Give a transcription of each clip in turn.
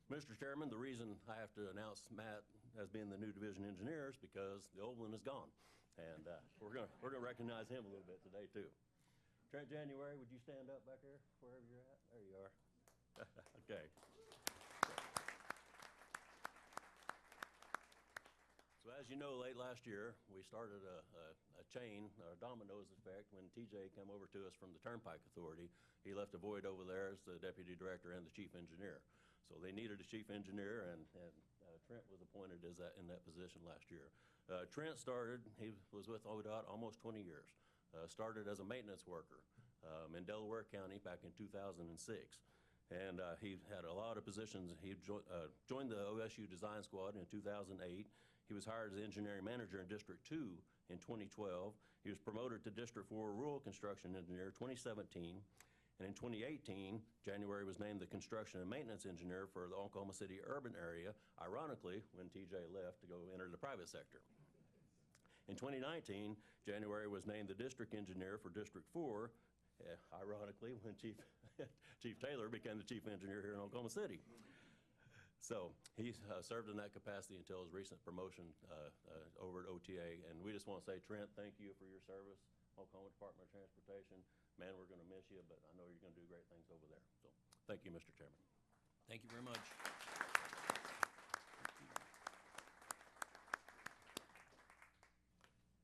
Mr. Chairman, the reason I have to announce Matt as being the new division engineer is because the old one is gone. And we're gonna recognize him a little bit today too. Trent January, would you stand up back there, wherever you're at? There you are. Okay. So as you know, late last year, we started a chain, or dominoes effect, when TJ came over to us from the Turnpike Authority. He left a void over there as the deputy director and the chief engineer. So they needed a chief engineer, and Trent was appointed as in that position last year. Trent started, he was with ODOT almost 20 years. Started as a maintenance worker in Delaware County back in 2006. And he had a lot of positions. He joined the OSU Design Squad in 2008. He was hired as engineering manager in District 2 in 2012. He was promoted to District 4 Rural Construction Engineer 2017. And in 2018, January was named the construction and maintenance engineer for the Oklahoma City urban area, ironically, when TJ left to go enter the private sector. In 2019, January was named the district engineer for District 4, ironically, when Chief Taylor became the chief engineer here in Oklahoma City. So he served in that capacity until his recent promotion over at OTA. And we just want to say, Trent, thank you for your service, Oklahoma Department of Transportation. Man, we're going to miss you, but I know you're going to do great things over there. So thank you, Mr. Chairman. Thank you very much.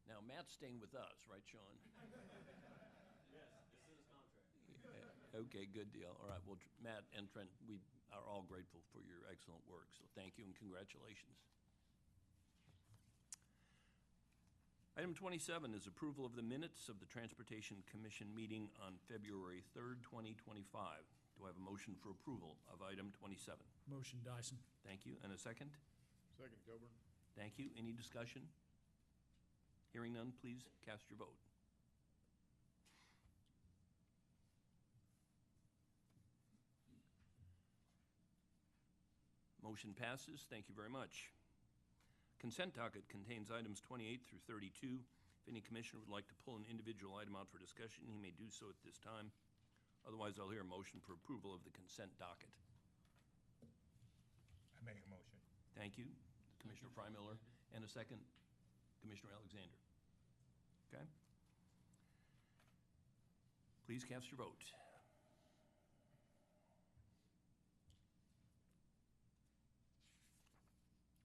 Now, Matt's staying with us, right, Sean? Yes, it's in his contract. Okay, good deal. All right, well, Matt and Trent, we are all grateful for your excellent work, so thank you and congratulations. Item 27 is approval of the minutes of the Transportation Commission meeting on February 3rd, 2025. Do I have a motion for approval of item 27? Motion, Dyson. Thank you. And a second? Second, Coburn. Thank you. Any discussion? Hearing none, please cast your vote. Motion passes. Thank you very much. Consent docket contains items 28 through 32. If any commissioner would like to pull an individual item out for discussion, he may do so at this time. Otherwise, I'll hear a motion for approval of the consent docket. I make a motion. Thank you, Commissioner Freimiller. And a second, Commissioner Alexander. Okay? Please cast your vote.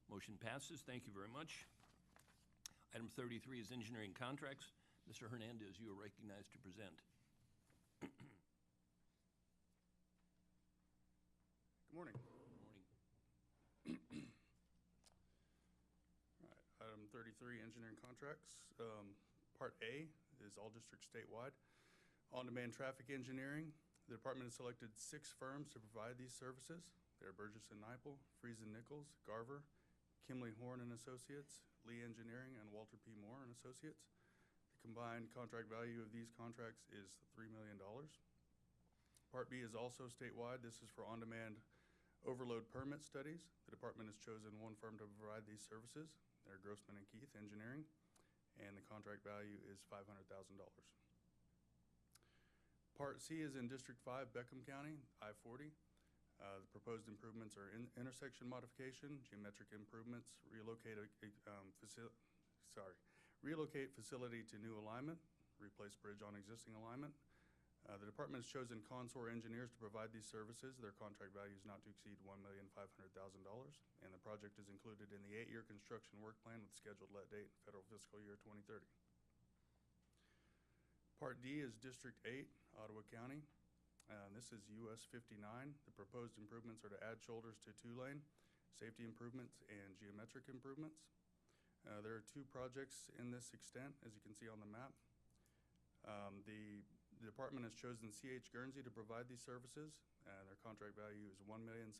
Motion passes. Thank you very much. Item 33 is engineering contracts. Mr. Hernandez, you are recognized to present. Good morning. Good morning. All right, item 33, engineering contracts. Part A is all districts statewide. On-demand traffic engineering. The department has selected 6 firms to provide these services. They are Burgess & Nyepel, Friesen Nichols, Garver, Kimley Horn and Associates, Lee Engineering, and Walter P. Moore and Associates. The combined contract value of these contracts is $3 million. Part B is also statewide. This is for on-demand overload permit studies. The department has chosen one firm to provide these services. They're Grossman and Keith Engineering, and the contract value is $500,000. Part C is in District 5, Beckham County, I-40. The proposed improvements are intersection modification, geometric improvements, relocate facility to new alignment, replace bridge on existing alignment. The department has chosen Consor engineers to provide these services. Their contract value is not to exceed $1,500,000, and the project is included in the 8-year construction work plan with scheduled let date in federal fiscal year 2030. Part D is District 8, Ottawa County. This is US 59. The proposed improvements are to add shoulders to 2-lane, safety improvements, and geometric improvements. There are 2 projects in this extent, as you can see on the map. The department has chosen C.H. Guernsey to provide these services. Their contract value is $1,713,675.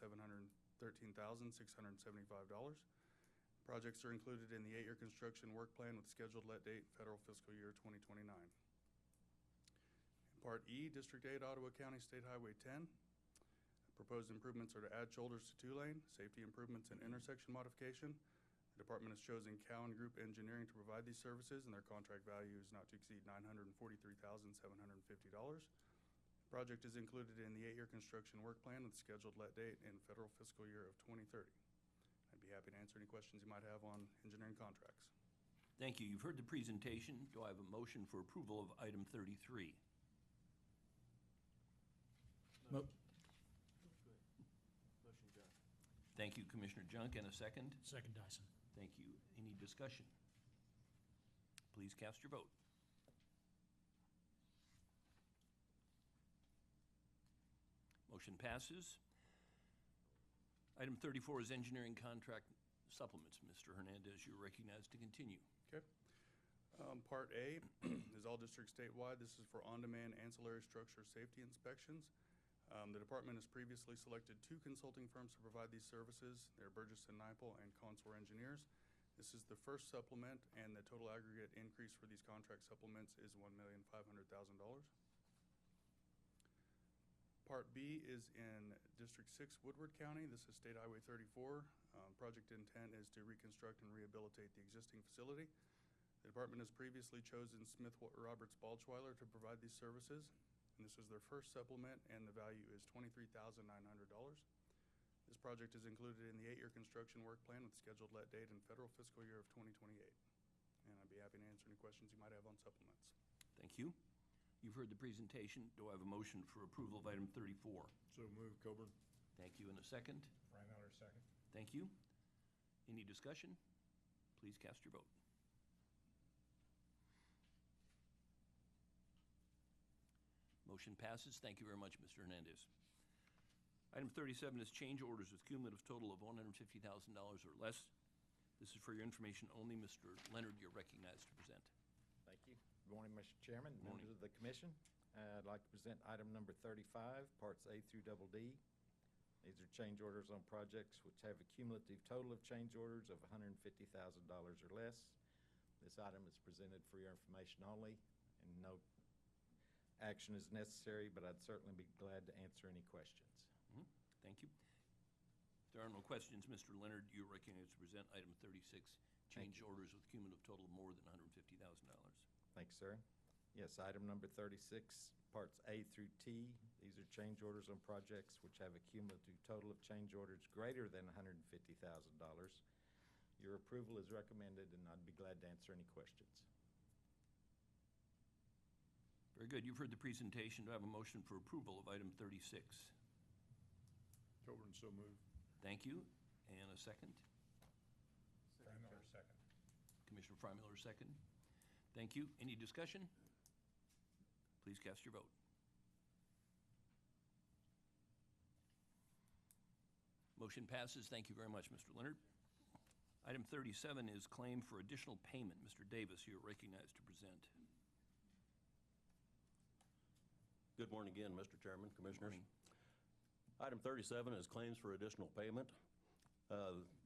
Projects are included in the 8-year construction work plan with scheduled let date federal fiscal year 2029. Part E, District 8, Ottawa County, State Highway 10. Proposed improvements are to add shoulders to 2-lane, safety improvements, and intersection modification. The department has chosen Cowan Group Engineering to provide these services, and their contract value is not to exceed $943,750. Project is included in the 8-year construction work plan with scheduled let date in federal fiscal year of 2030. I'd be happy to answer any questions you might have on engineering contracts. Thank you. You've heard the presentation. Do I have a motion for approval of item 33? Mo- Motion, John. Thank you, Commissioner Junk, and a second. Second, Dyson. Thank you. Any discussion? Please cast your vote. Motion passes. Item 34 is engineering contract supplements. Mr. Hernandez, you're recognized to continue. Okay. Part A is all districts statewide. This is for on-demand ancillary structure safety inspections. The department has previously selected 2 consulting firms to provide these services. They're Burgess and Nyepel and Consor Engineers. This is the first supplement, and the total aggregate increase for these contract supplements is $1,500,000. Part B is in District 6, Woodward County. This is State Highway 34. Project intent is to reconstruct and rehabilitate the existing facility. The department has previously chosen Smith Roberts Baldschweiler to provide these services, and this is their first supplement, and the value is $23,900. This project is included in the 8-year construction work plan with scheduled let date in federal fiscal year of 2028. And I'd be happy to answer any questions you might have on supplements. Thank you. You've heard the presentation. Do I have a motion for approval of item 34? So move, Coburn. Thank you. And a second? Freimauer, second. Thank you. Any discussion? Please cast your vote. Motion passes. Thank you very much, Mr. Hernandez. Item 37 is change orders with cumulative total of $150,000 or less. This is for your information only. Mr. Leonard, you're recognized to present. Thank you. Good morning, Mr. Chairman, Good morning. members of the commission. I'd like to present item number 35, parts A through double D. These are change orders on projects which have a cumulative total of change orders of $150,000 or less. This item is presented for your information only, and no action is necessary, but I'd certainly be glad to answer any questions. Thank you. If there are no questions, Mr. Leonard, you're recognized to present item 36, change orders with cumulative total of more than $150,000. Thanks, sir. Yes, item number 36, parts A through T. These are change orders on projects which have a cumulative total of change orders greater than $150,000. Your approval is recommended, and I'd be glad to answer any questions. Very good. You've heard the presentation. Do I have a motion for approval of item 36? Coburn, so move. Thank you. And a second? Freimauer, second. Commissioner Freimiller, second. Thank you. Any discussion? Please cast your vote. Motion passes. Thank you very much, Mr. Leonard. Item 37 is claim for additional payment. Mr. Davis, you're recognized to present. Good morning again, Mr. Chairman, Commissioners. Morning. Item 37 is claims for additional payment.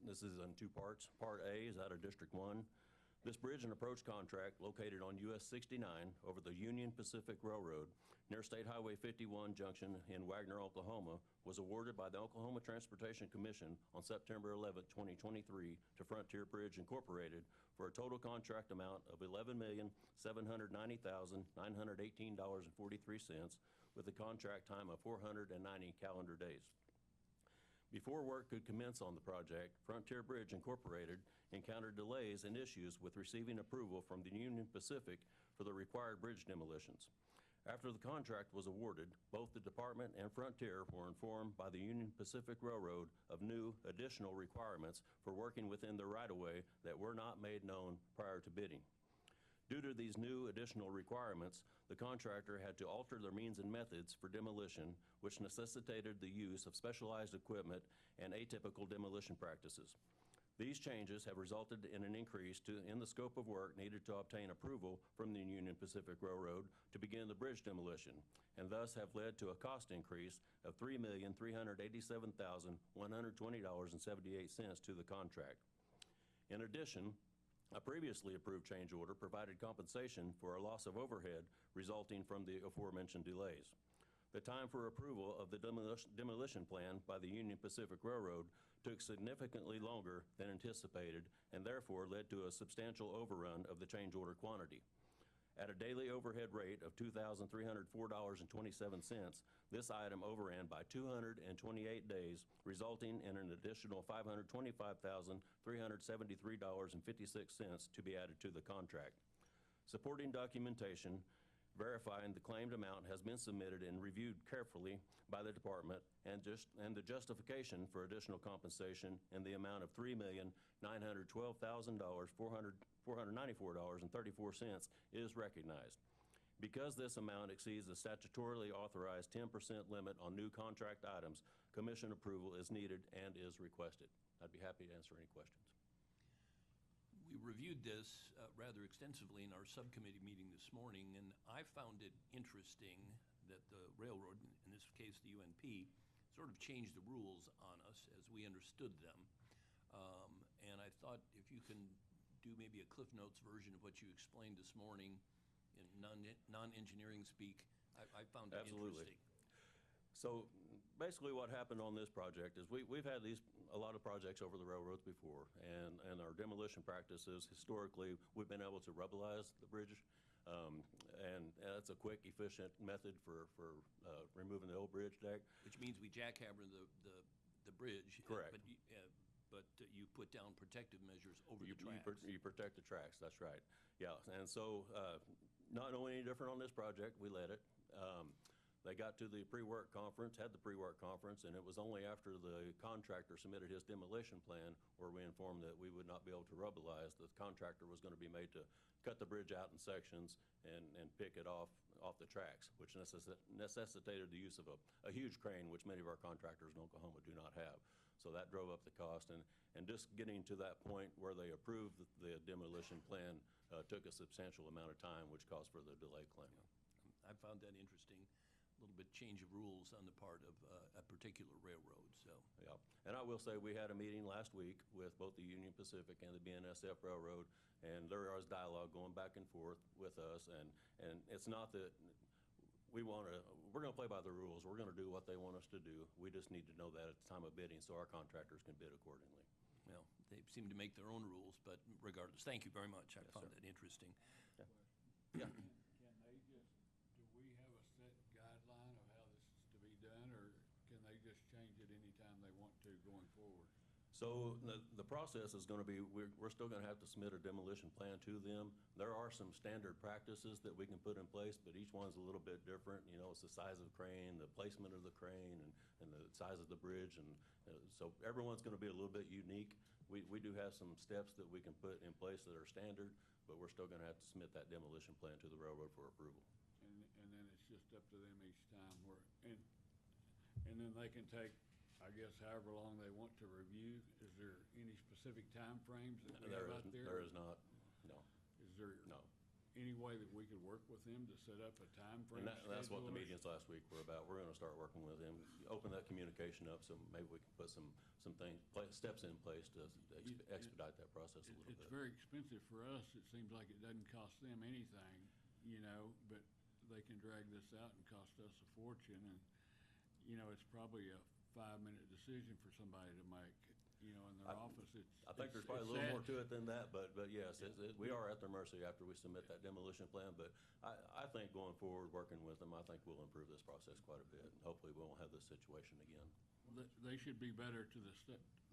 This is in 2 parts. Part A is out of District 1. This bridge and approach contract located on US 69 over the Union Pacific Railroad near State Highway 51 junction in Wagner, Oklahoma, was awarded by the Oklahoma Transportation Commission on September 11, 2023 to Frontier Bridge Incorporated for a total contract amount of $11,790,918.43 with a contract time of 490 calendar days. Before work could commence on the project, Frontier Bridge Incorporated encountered delays and issues with receiving approval from the Union Pacific for the required bridge demolitions. After the contract was awarded, both the department and Frontier were informed by the Union Pacific Railroad of new additional requirements for working within the right-of-way that were not made known prior to bidding. Due to these new additional requirements, the contractor had to alter their means and methods for demolition, which necessitated the use of specialized equipment and atypical demolition practices. These changes have resulted in an increase in the scope of work needed to obtain approval from the Union Pacific Railroad to begin the bridge demolition, and thus have led to a cost increase of $3,387,120.78 to the contract. In addition, a previously approved change order provided compensation for a loss of overhead resulting from the aforementioned delays. The time for approval of the demolition plan by the Union Pacific Railroad took significantly longer than anticipated and therefore led to a substantial overrun of the change order quantity. At a daily overhead rate of $2,304.27, this item overran by 228 days, resulting in an additional $525,373.56 to be added to the contract. Supporting documentation verifying the claimed amount has been submitted and reviewed carefully by the department, and the justification for additional compensation in the amount of $3,912,494.34 is recognized. Because this amount exceeds the statutorily authorized 10% limit on new contract items, commission approval is needed and is requested. I'd be happy to answer any questions. We reviewed this rather extensively in our subcommittee meeting this morning, and I found it interesting that the railroad, in this case the UNP, sort of changed the rules on us as we understood them. And I thought if you can do maybe a Cliff Notes version of what you explained this morning in non-engineering speak, I found it Absolutely. interesting. So basically what happened on this project is we've had a lot of projects over the railroads before, and our demolition practices, historically, we've been able to rubblize the bridge, and that's a quick, efficient method for removing the old bridge deck. Which means we jackhammer the bridge. Correct. But you put down protective measures over You the tracks. you protect the tracks, that's right. Yeah, and so not knowing any different on this project, we let it. They got to the pre-work conference, had the pre-work conference, and it was only after the contractor submitted his demolition plan where we informed that we would not be able to rubblize. The contractor was going to be made to cut the bridge out in sections and pick it off the tracks, which necessitated the use of a huge crane, which many of our contractors in Oklahoma do not have. So that drove up the cost, and just getting to that point where they approved the demolition plan took a substantial amount of time, which caused for the delay claim. I found that interesting. A little bit change of rules on the part of a particular railroad, so. Yeah, and I will say we had a meeting last week with both the Union Pacific and the BNSF Railroad, and there was dialogue going back and forth with us, and it's not that we're gonna play by the rules. We're gonna do what they want us to do. We just need to know that at the time of bidding so our contractors can bid accordingly. Well, they seem to make their own rules, but regardless, thank you very much. I Yes, found sir. that interesting. Yeah. Can they just, do we have a set guideline of how this is to be done, or can they just change it anytime they want to going forward? So the process is going to be, we're still going to have to submit a demolition plan to them. There are some standard practices that we can put in place, but each one's a little bit different. You know, it's the size of the crane, the placement of the crane, and the size of the bridge. And so everyone's going to be a little bit unique. We do have some steps that we can put in place that are standard, but we're still going to have to submit that demolition plan to the railroad for approval. And then it's just up to them each time and then they can take, I guess, however long they want to review. Is there any specific time frames that we have out there? There is not, no. Is there No. any way that we could work with them to set up a time frame? And that's what the schedule or- meetings last week were about. We're going to start working with them, open that communication up so maybe we can put some steps in place to expedite that process a little It's bit. very expensive for us. It seems like it doesn't cost them anything, but they can drag this out and cost us a fortune. And, it's probably a 5-minute decision for somebody to make, in their office. I think there's probably a little more to it than that, but yes, we are at their mercy after we submit that demolition plan. But I think going forward, working with them, I think we'll improve this process quite a bit. And hopefully we won't have this situation again. They should be better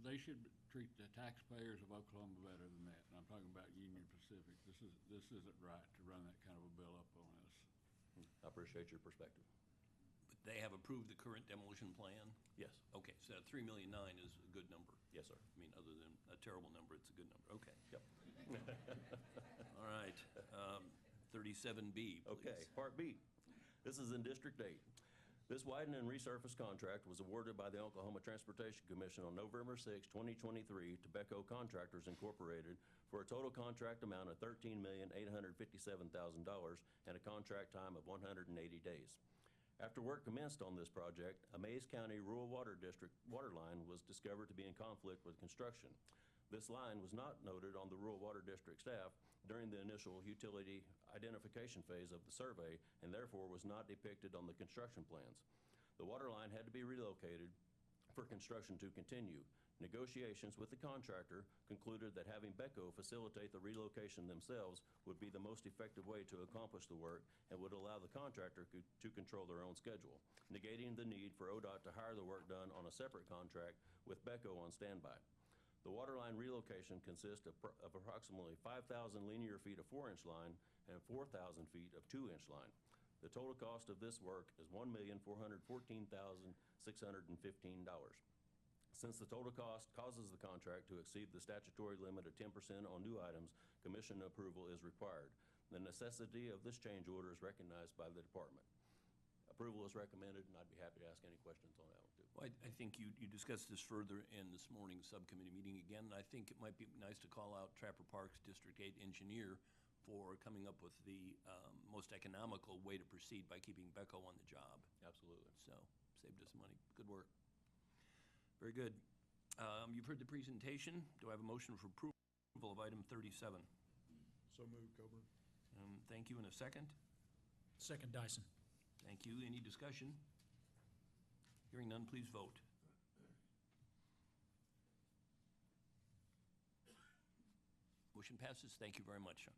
they should treat the taxpayers of Oklahoma better than that. And I'm talking about Union Pacific. This isn't right to run that kind of a bill up on us. I appreciate your perspective. But they have approved the current demolition plan? Yes. Okay, so that 3,000,009 is a good number. Yes, sir. I mean, other than a terrible number, it's a good number. Okay. Yep. All right. 37B, please. Okay, Part B. This is in District 8. This widen and resurface contract was awarded by the Oklahoma Transportation Commission on November 6, 2023 to Becko Contractors Incorporated for a total contract amount of $13,857,000 and a contract time of 180 days. After work commenced on this project, a Mays County Rural Water District water line was discovered to be in conflict with construction. This line was not noted on the Rural Water District staff during the initial utility identification phase of the survey and therefore was not depicted on the construction plans. The water line had to be relocated for construction to continue. Negotiations with the contractor concluded that having Beko facilitate the relocation themselves would be the most effective way to accomplish the work and would allow the contractor to control their own schedule, negating the need for ODOT to hire the work done on a separate contract with Beko on standby. The waterline relocation consists of approximately 5,000 linear feet of 4-inch line and 4,000 feet of 2-inch line. The total cost of this work is $1,414,615. Since the total cost causes the contract to exceed the statutory limit of 10% on new items, commission approval is required. The necessity of this change order is recognized by the department. Approval is recommended, and I'd be happy to ask any questions on that one, too. Well, I think you discussed this further in this morning's subcommittee meeting again, and I think it might be nice to call out Trapper Park's District 8 engineer for coming up with the most economical way to proceed by keeping Beko on the job. Absolutely. So, saved us money. Good work. Very good. You've heard the presentation. Do I have a motion for approval of item 37? So moved, Coburn. Thank you. In a second? Second, Dyson. Thank you. Any discussion? Hearing none, please vote. Motion passes. Thank you very much, Sean.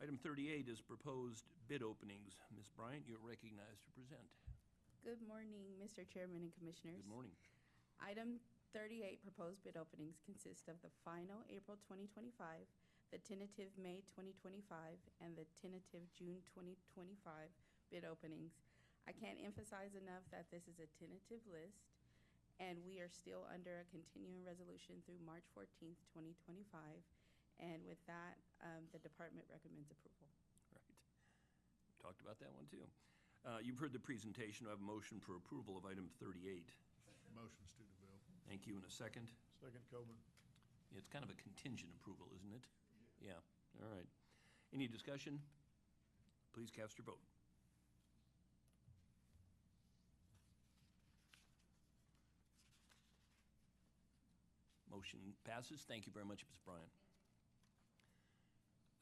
Item 38 is proposed bid openings. Ms. Bryant, you're recognized to present. Good morning, Mr. Chairman and Commissioners. Good morning. Item 38, proposed bid openings, consist of the final April 2025, the tentative May 2025, and the tentative June 2025 bid openings. I can't emphasize enough that this is a tentative list, and we are still under a continuing resolution through March 14th, 2025. And with that, the department recommends approval. Right. Talked about that one, too. You've heard the presentation. I have a motion for approval of item 38. Motion, Studeville. Thank you. In a second? Second, Coburn. It's kind of a contingent approval, isn't it? Yeah. All right. Any discussion? Please cast your vote. Motion passes. Thank you very much, Ms. Bryan.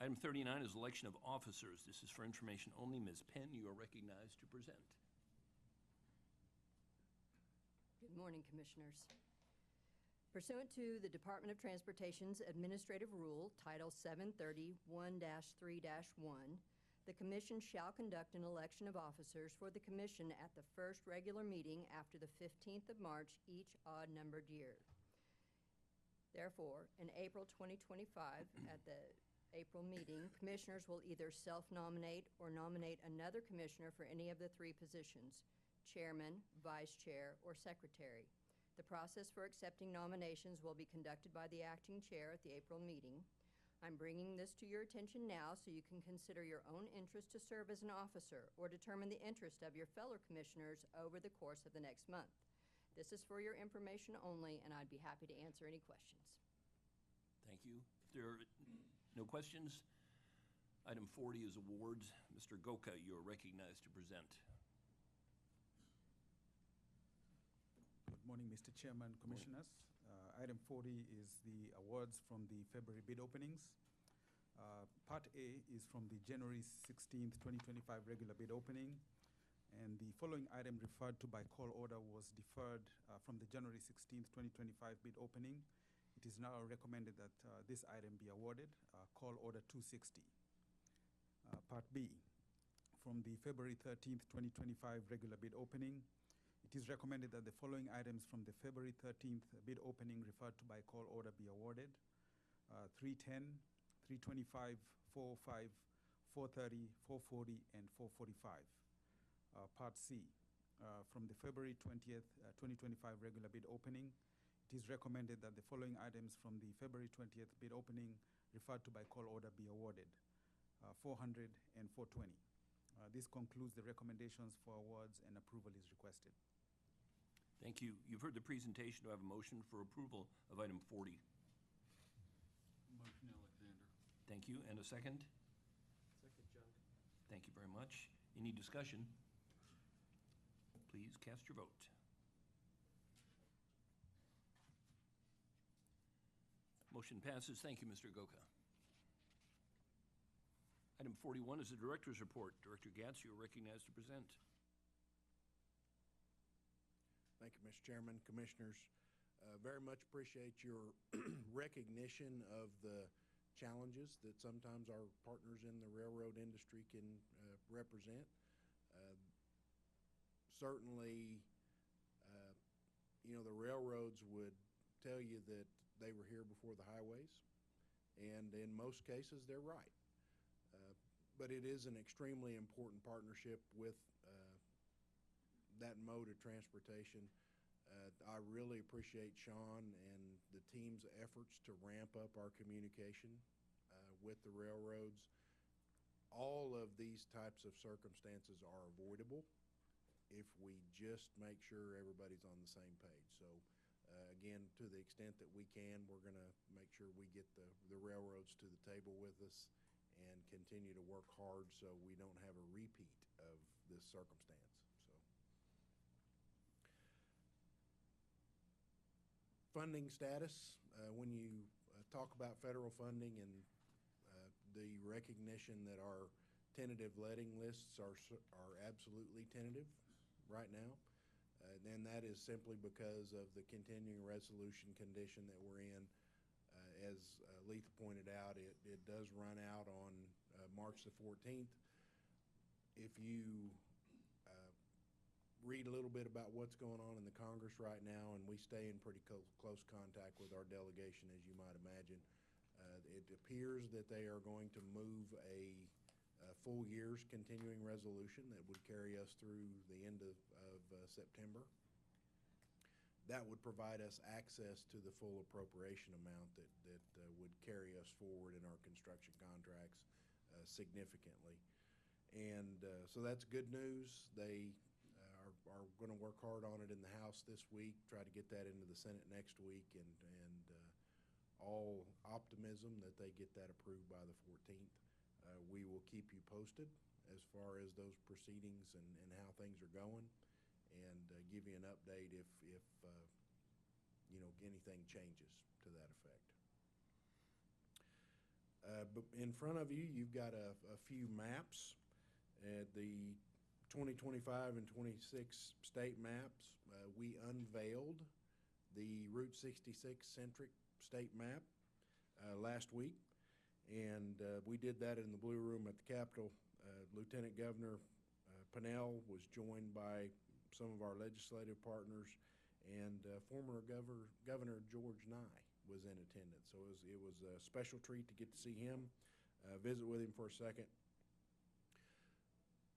Item 39 is election of officers. This is for information only. Ms. Penn, you are recognized to present. Good morning, Commissioners. Pursuant to the Department of Transportation's Administrative Rule, Title 730-1-3-1, the Commission shall conduct an election of officers for the Commission at the first regular meeting after the 15th of March each odd-numbered year. Therefore, in April 2025, at the April meeting, Commissioners will either self-nominate or nominate another Commissioner for any of the three positions: Chairman, Vice Chair, or Secretary. The process for accepting nominations will be conducted by the acting chair at the April meeting. I'm bringing this to your attention now so you can consider your own interest to serve as an officer or determine the interest of your fellow Commissioners over the course of the next month. This is for your information only, and I'd be happy to answer any questions. Thank you. If there are no questions, item 40 is awards. Mr. Goka, you are recognized to present. Good morning, Mr. Chairman, Commissioners. Item 40 is the awards from the February bid openings. Part A is from the January 16th, 2025 regular bid opening, and the following item referred to by call order was deferred from the January 16th, 2025 bid opening. It is now recommended that this item be awarded, call order 260. Part B, from the February 13th, 2025 regular bid opening, it is recommended that the following items from the February 13th bid opening referred to by call order be awarded: 310, 325, 405, 430, 440, and 445. Part C, from the February 20th, 2025 regular bid opening, it is recommended that the following items from the February 20th bid opening referred to by call order be awarded: 400 and 420. This concludes the recommendations for awards, and approval is requested. Thank you. You've heard the presentation. Do I have a motion for approval of item 40? Motion, Alexander. Thank you. And a second? Second, Junk. Thank you very much. Any discussion? Please cast your vote. Motion passes. Thank you, Mr. Goka. Item 41 is the Director's Report. Director Gatz, you are recognized to present. Thank you, Mr. Chairman, Commissioners. Very much appreciate your recognition of the challenges that sometimes our partners in the railroad industry can represent. Certainly, the railroads would tell you that they were here before the highways, and in most cases, they're right. But it is an extremely important partnership with that mode of transportation. I really appreciate Sean and the team's efforts to ramp up our communication with the railroads. All of these types of circumstances are avoidable if we just make sure everybody's on the same page. So again, to the extent that we can, we're going to make sure we get the railroads to the table with us and continue to work hard so we don't have a repeat of this circumstance. Funding status, when you talk about federal funding and the recognition that our tentative letting lists are absolutely tentative right now, and that is simply because of the continuing resolution condition that we're in. As Letha pointed out, it does run out on March the 14th. If you read a little bit about what's going on in the Congress right now, and we stay in pretty close contact with our delegation, as you might imagine. It appears that they are going to move a full year's continuing resolution that would carry us through the end of September. That would provide us access to the full appropriation amount that would carry us forward in our construction contracts significantly. And so that's good news. They are going to work hard on it in the House this week, try to get that into the Senate next week, and all optimism that they get that approved by the 14th. We will keep you posted as far as those proceedings and how things are going, and give you an update if anything changes to that effect. But in front of you, you've got a few maps. The 2025 and 26 state maps. We unveiled the Route 66 centric state map last week, and we did that in the Blue Room at the Capitol. Lieutenant Governor Pinnell was joined by some of our legislative partners, and former Governor George Nye was in attendance. So it was a special treat to get to see him, visit with him for a second.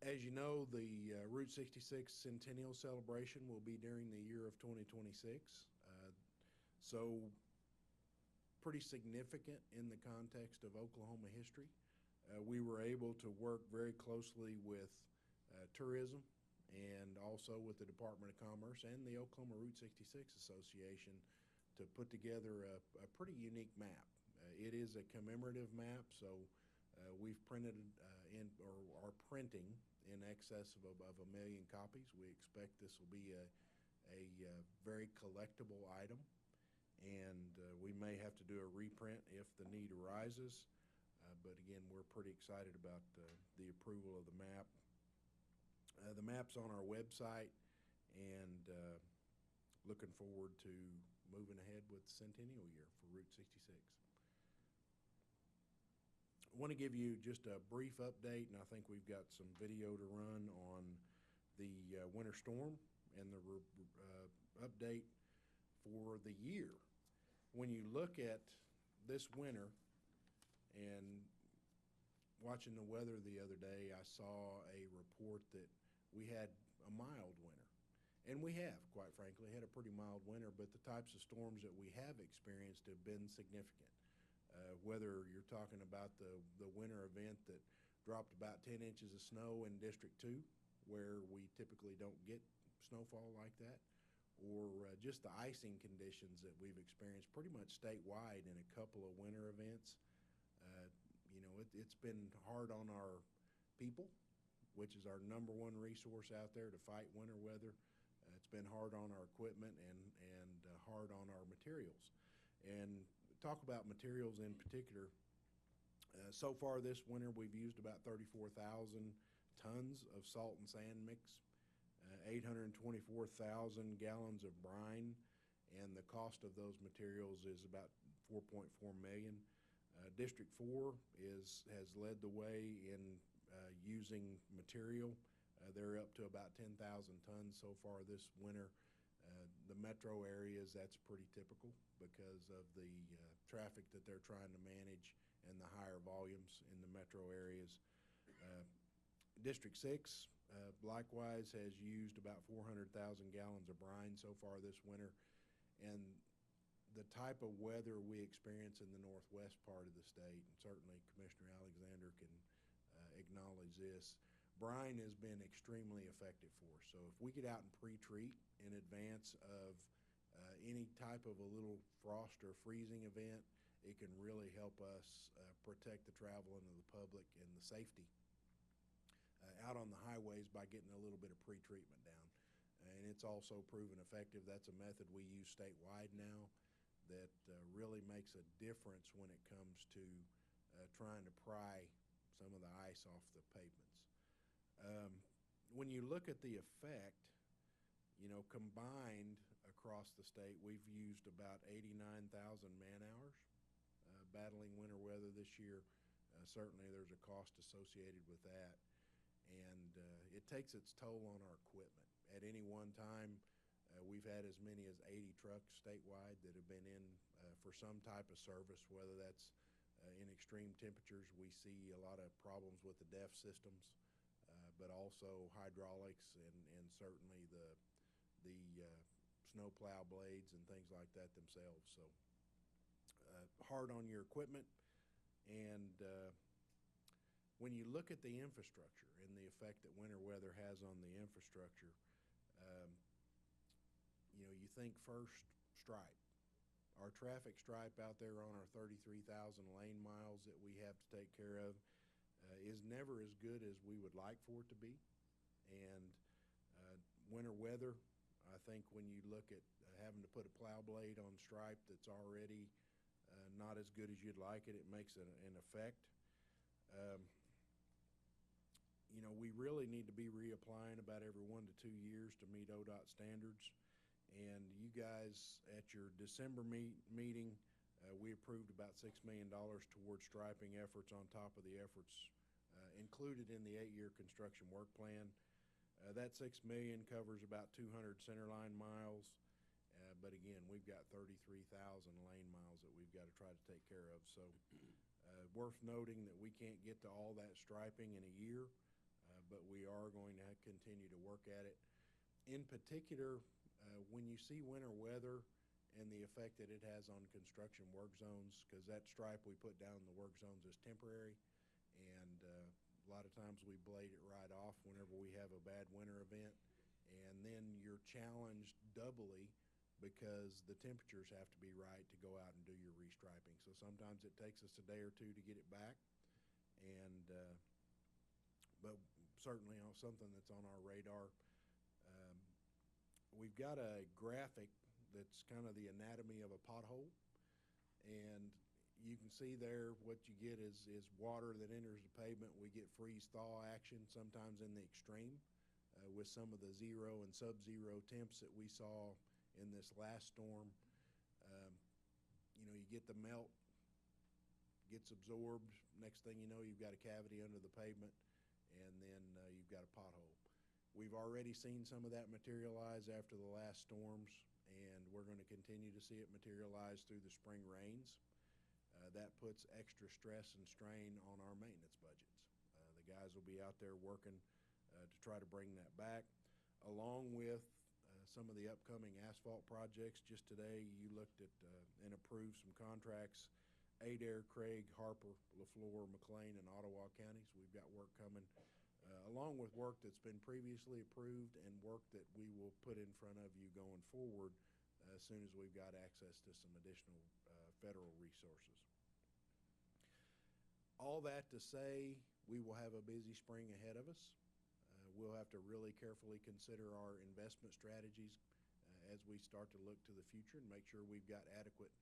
As you know, the Route 66 Centennial celebration will be during the year of 2026. So pretty significant in the context of Oklahoma history. We were able to work very closely with tourism and also with the Department of Commerce and the Oklahoma Route 66 Association to put together a pretty unique map. It is a commemorative map, so we've printed or are printing in excess of 1 million copies. We expect this will be a very collectible item, and we may have to do a reprint if the need arises. But again, we're pretty excited about the approval of the map. The map's on our website, and looking forward to moving ahead with Centennial year for Route 66. I want to give you just a brief update, and I think we've got some video to run on the winter storm and the update for the year. When you look at this winter, and watching the weather the other day, I saw a report that we had a mild winter. And we have, quite frankly, had a pretty mild winter, but the types of storms that we have experienced have been significant. Whether you're talking about the winter event that dropped about 10 inches of snow in District 2, where we typically don't get snowfall like that, or just the icing conditions that we've experienced pretty much statewide in a couple of winter events. It's been hard on our people, which is our number one resource out there to fight winter weather. It's been hard on our equipment and hard on our materials. And talk about materials in particular. So far this winter, we've used about 34,000 tons of salt and sand mix. 824,000 gallons of brine, and the cost of those materials is about 4.4 million. District 4 has led the way in using material. They're up to about 10,000 tons so far this winter. The metro areas, that's pretty typical because of the traffic that they're trying to manage and the higher volumes in the metro areas. District 6 likewise has used about 400,000 gallons of brine so far this winter. And the type of weather we experience in the northwest part of the state, and certainly Commissioner Alexander can acknowledge this, brine has been extremely effective for us. So if we get out and pre-treat in advance of any type of a little frost or freezing event, it can really help us protect the travel of the public and the safety out on the highways by getting a little bit of pre-treatment down. And it's also proven effective. That's a method we use statewide now that really makes a difference when it comes to trying to pry some of the ice off the pavements. When you look at the effect, combined across the state, we've used about 89,000 man-hours battling winter weather this year. Certainly there's a cost associated with that, and it takes its toll on our equipment. At any one time, we've had as many as 80 trucks statewide that have been in for some type of service, whether that's in extreme temperatures. We see a lot of problems with the DEF systems, but also hydraulics and certainly the snow plow blades and things like that themselves. So hard on your equipment. And when you look at the infrastructure and the effect that winter weather has on the infrastructure, you think first stripe. Our traffic stripe out there on our 33,000 lane miles that we have to take care of is never as good as we would like for it to be. And winter weather, I think when you look at having to put a plow blade on stripe that's already not as good as you'd like it, it makes an effect. We really need to be reapplying about every 1 to 2 years to meet ODOT standards. And you guys, at your December meeting, we approved about $6 million towards striping efforts on top of the efforts included in the 8-year construction work plan. That $6 million covers about 200 centerline miles. But again, we've got 33,000 lane miles that we've got to try to take care of. So worth noting that we can't get to all that striping in a year, but we are going to continue to work at it. In particular, when you see winter weather and the effect that it has on construction work zones, because that stripe we put down in the work zones is temporary, and a lot of times we blade it right off whenever we have a bad winter event, and then you're challenged doubly because the temperatures have to be right to go out and do your restriping. So sometimes it takes us a day or two to get it back, and but certainly something that's on our radar. We've got a graphic that's kind of the anatomy of a pothole, and you can see there what you get is water that enters the pavement. We get freeze-thaw action sometimes in the extreme with some of the 0 and sub-zero temps that we saw in this last storm. You get the melt, gets absorbed. Next thing you know, you've got a cavity under the pavement, and then you've got a pothole. We've already seen some of that materialize after the last storms, and we're going to continue to see it materialize through the spring rains. That puts extra stress and strain on our maintenance budgets. The guys will be out there working to try to bring that back, along with some of the upcoming asphalt projects. Just today, you looked at and approved some contracts, Adair, Craig, Harper, LaFleur, McLean, and Ottawa counties. We've got work coming, along with work that's been previously approved and work that we will put in front of you going forward as soon as we've got access to some additional federal resources. All that to say, we will have a busy spring ahead of us. We'll have to really carefully consider our investment strategies as we start to look to the future and make sure we've got adequate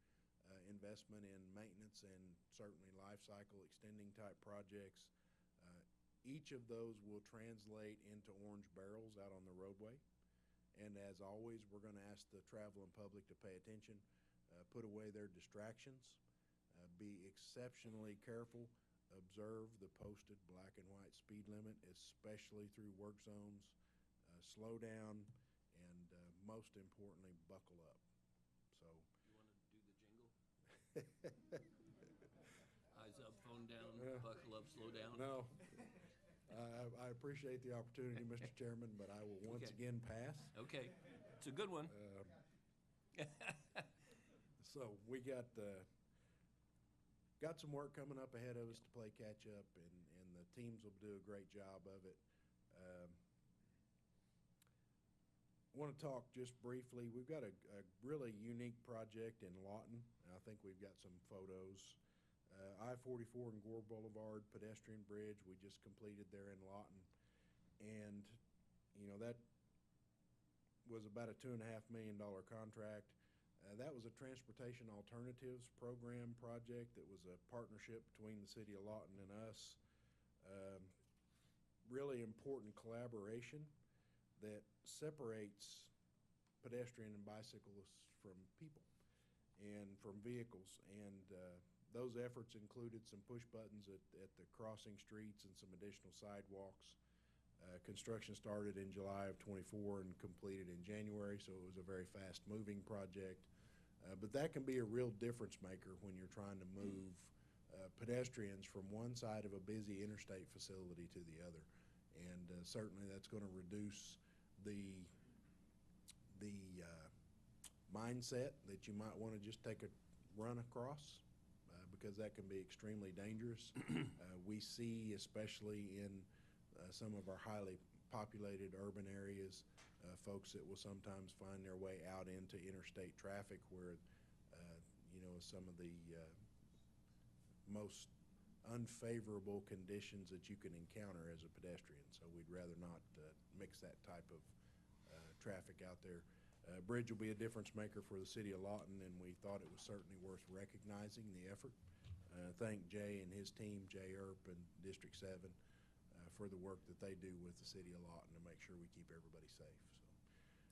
investment in maintenance and certainly life cycle extending type projects Each of those will translate into orange barrels out on the roadway. And as always, we're going to ask the traveling public to pay attention, put away their distractions, be exceptionally careful, observe the posted black and white speed limit, especially through work zones, slow down, and most importantly, buckle up. So. You want to do the jingle? Eyes up, phone down, buckle up, slow down? No. I appreciate the opportunity, Mr. Chairman, but I will once Okay. again pass. Okay, it's a good one. So we got some work coming up ahead of us to play catch up, and the teams will do a great job of it. Want to talk just briefly. We've got a really unique project in Lawton. I think we've got some photos. I-44 and Gore Boulevard pedestrian bridge we just completed there in Lawton, and that was about a $2.5 million contract. That was a transportation alternatives program project that was a partnership between the city of Lawton and us. Really important collaboration that separates pedestrian and bicyclists from people and from vehicles. And those efforts included some push buttons at the crossing streets and some additional sidewalks. Construction started in July of '24 and completed in January, so it was a very fast-moving project. But that can be a real difference maker when you're trying to move pedestrians from one side of a busy interstate facility to the other. And certainly that's going to reduce the mindset that you might want to just take a run across, because that can be extremely dangerous. We see, especially in some of our highly populated urban areas, folks that will sometimes find their way out into interstate traffic where, some of the most unfavorable conditions that you can encounter as a pedestrian. So we'd rather not mix that type of traffic out there. Bridge will be a difference maker for the city of Lawton, and we thought it was certainly worth recognizing the effort. Thank Jay and his team, Jay Earp and District 7, for the work that they do with the city of Lawton to make sure we keep everybody safe.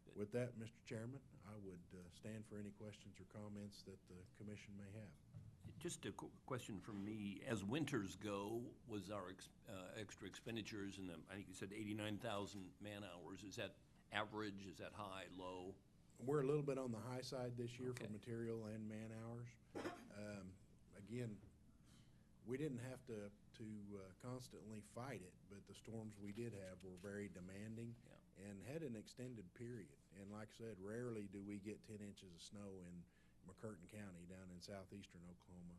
So, with that, Mr. Chairman, I would stand for any questions or comments that the commission may have. Just a question from me. As winters go, was our extra expenditures, and I think you said 89,000 man-hours, is that average, is that high, low? We're a little bit on the high side this year for Okay. material and man-hours. Again, we didn't have to constantly fight it, but the storms we did have were very demanding and had an extended period. And like I said, rarely do we get 10 inches of snow in McCurtain County down in southeastern Oklahoma.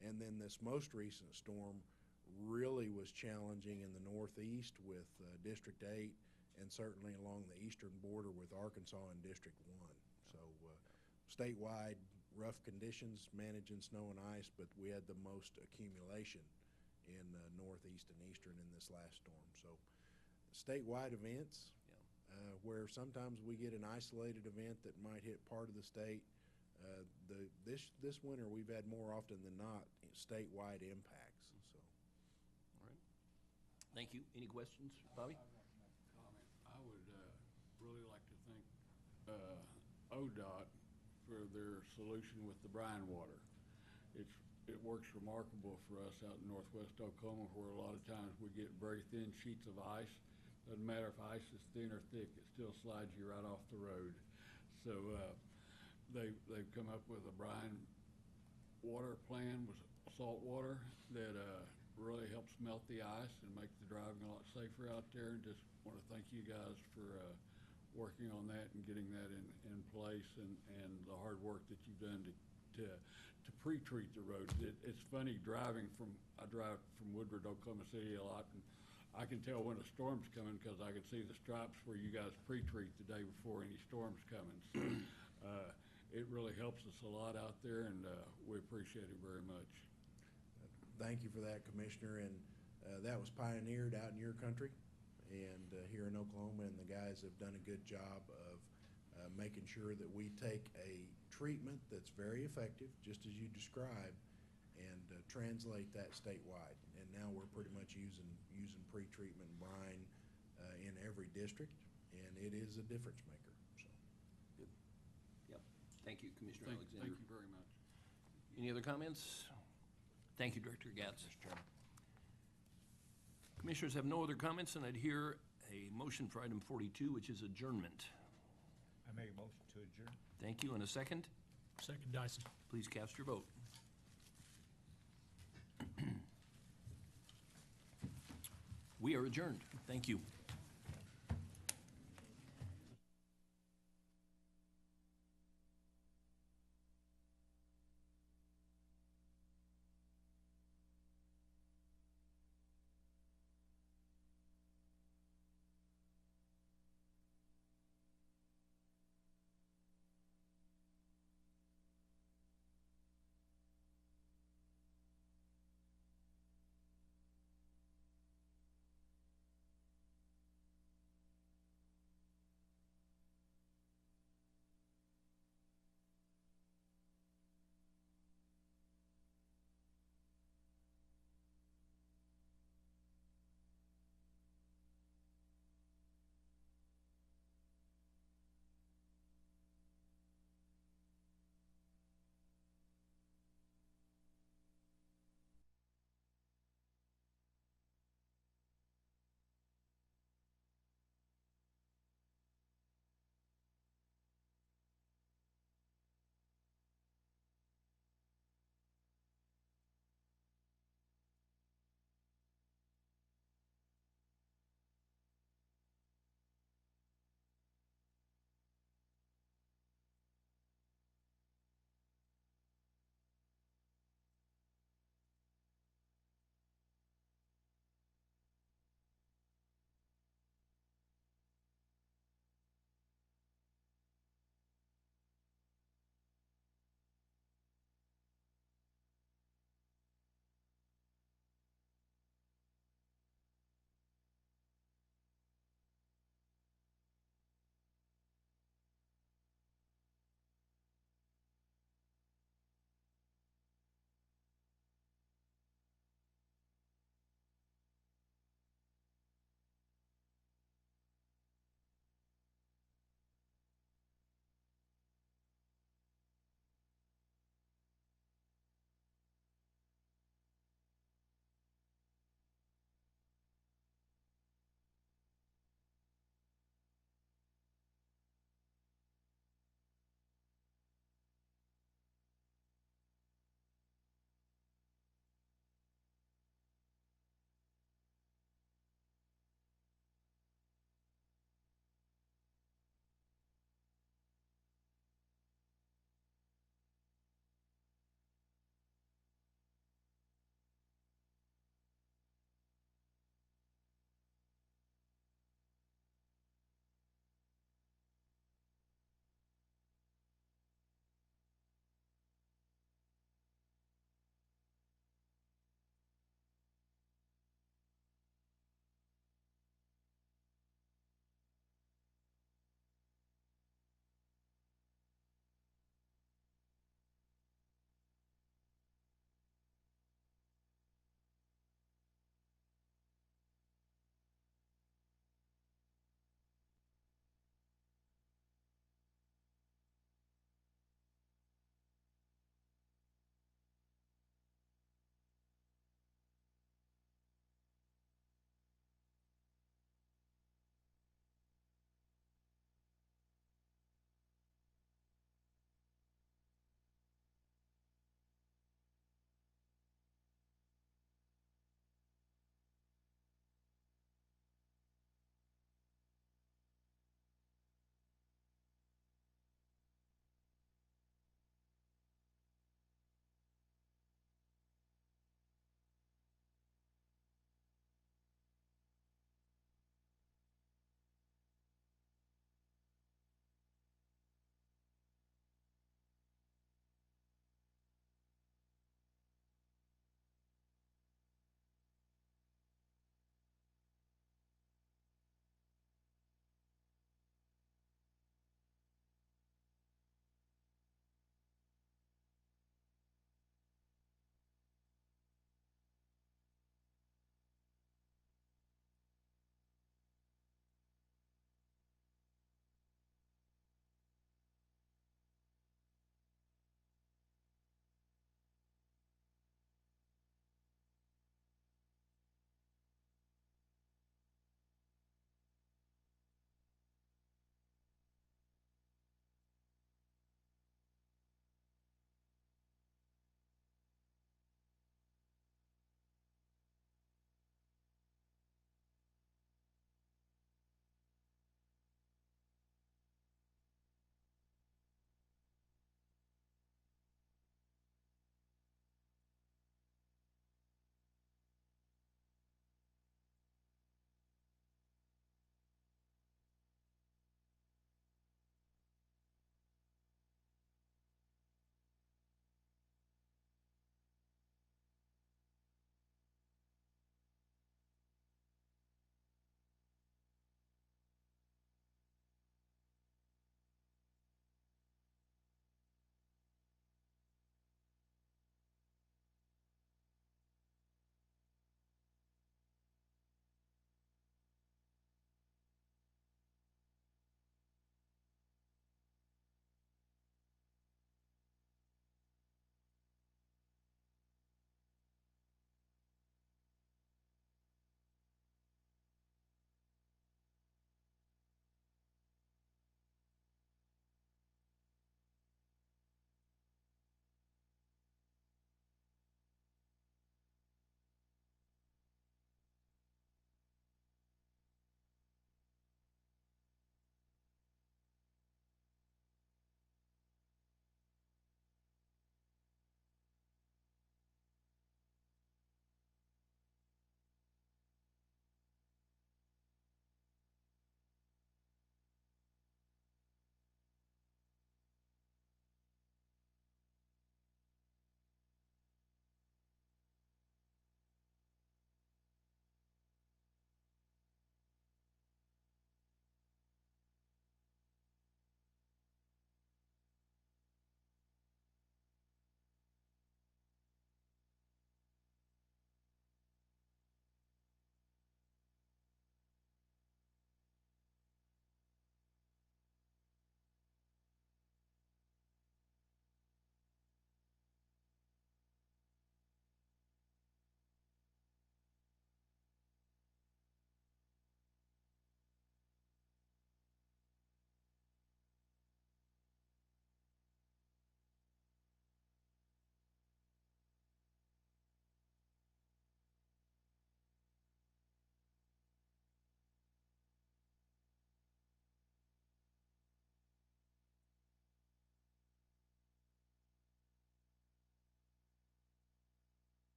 And then this most recent storm really was challenging in the northeast with District 8 and certainly along the eastern border with Arkansas and District 1. So statewide, rough conditions managing snow and ice, but we had the most accumulation in northeast and eastern in this last storm. So statewide events, where sometimes we get an isolated event that might hit part of the state. This winter we've had more often than not statewide impacts. So. All right. Thank you. Any questions, Bobby? Comment. I would really like to thank ODOT for their solution with the brine water. It works remarkable for us out in northwest Oklahoma, where a lot of times we get very thin sheets of ice. Doesn't matter if ice is thin or thick, it still slides you right off the road. So they've come up with a brine water plan with salt water that really helps melt the ice and makes the driving a lot safer out there. And just want to thank you guys for working on that and getting that in place, and the hard work that you've done to pre-treat the roads. It's funny I drive from Woodward, Oklahoma City a lot, and I can tell when a storm's coming because I can see the stripes where you guys pre-treat the day before any storm's coming. So it really helps us a lot out there, and we appreciate it very much. Thank you for that, Commissioner, and that was pioneered out in your country and here in Oklahoma, and the guys have done a good job of making sure that we take a treatment that's very effective, just as you described, and translate that statewide. And now we're pretty much using pre-treatment brine in every district, and it is a difference maker, so. Good. Yep. Thank you, Commissioner Alexander. Thank you very much. Any other comments? Thank you, Director Gatz. Mr. Chairman. Commissioners have no other comments, and I'd hear a motion for item 42, which is adjournment. I make a motion to adjourn. Thank you, and a second? Second Dyson. Please cast your vote. We are adjourned. Thank you.